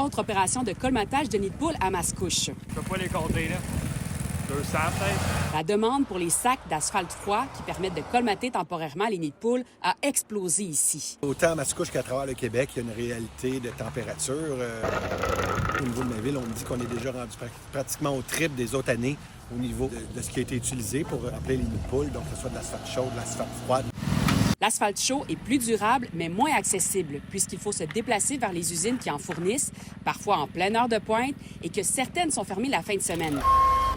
autre opération de colmatage de nids de poules à Mascouche. Je peux pas les compter, là. 200 peut-être. La demande pour les sacs d'asphalte froid qui permettent de colmater temporairement les nids de poules a explosé ici. Autant à Mascouche qu'à travers le Québec, il y a une réalité de température. Au niveau de ma ville, on me dit qu'on est déjà rendu pratiquement au triple des autres années au niveau de ce qui a été utilisé pour remplir les nids de poules, donc que ce soit de l'asphalte chaude, de l'asphalte froide. L'asphalte chaud est plus durable, mais moins accessible, puisqu'il faut se déplacer vers les usines qui en fournissent, parfois en pleine heure de pointe, et que certaines sont fermées la fin de semaine.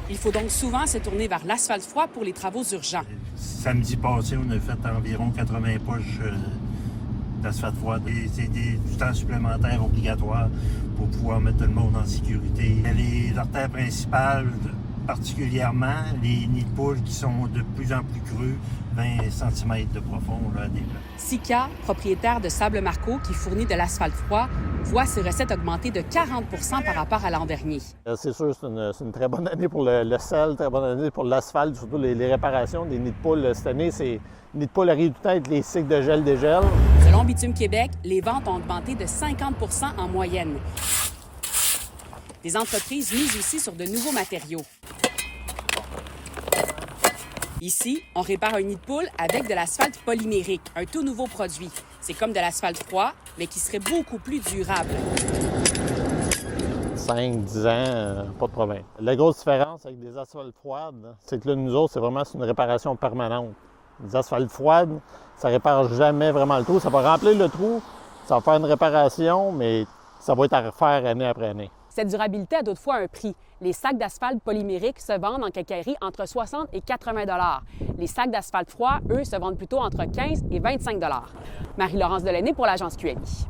Il faut donc souvent se tourner vers l'asphalte froid pour les travaux urgents. Samedi passé, on a fait environ 80 poches d'asphalte froide. C'est du temps supplémentaire obligatoire pour pouvoir mettre tout le monde en sécurité. Les artères principales, particulièrement les nids de poules qui sont de plus en plus creux, 20 cm de profond. Là, Sika, propriétaire de Sable Marco qui fournit de l'asphalte froid, voit ses recettes augmenter de 40 par rapport à l'an dernier. C'est sûr, c'est une très bonne année pour le sel, très bonne année pour l'asphalte, surtout les réparations des nids de poules. Cette année, les nids de poules arrivent tout le temps avec les cycles de gel-dégel. Selon Bitume Québec, les ventes ont augmenté de 50 en moyenne. Les entreprises misent aussi sur de nouveaux matériaux. Ici, on répare un nid de poule avec de l'asphalte polymérique, un tout nouveau produit. C'est comme de l'asphalte froid, mais qui serait beaucoup plus durable. 5-10 ans, pas de problème. La grosse différence avec des asphaltes froides, c'est que là, nous autres, c'est une réparation permanente. Les asphaltes froides, ça répare jamais vraiment le trou. Ça va remplir le trou, ça va faire une réparation, mais ça va être à refaire année après année. Cette durabilité a toutefois un prix. Les sacs d'asphalte polymérique se vendent en quincaillerie entre 60 et 80 $. Les sacs d'asphalte froid, eux, se vendent plutôt entre 15 et 25 $. Marie-Laurence Delaney pour l'agence QMI.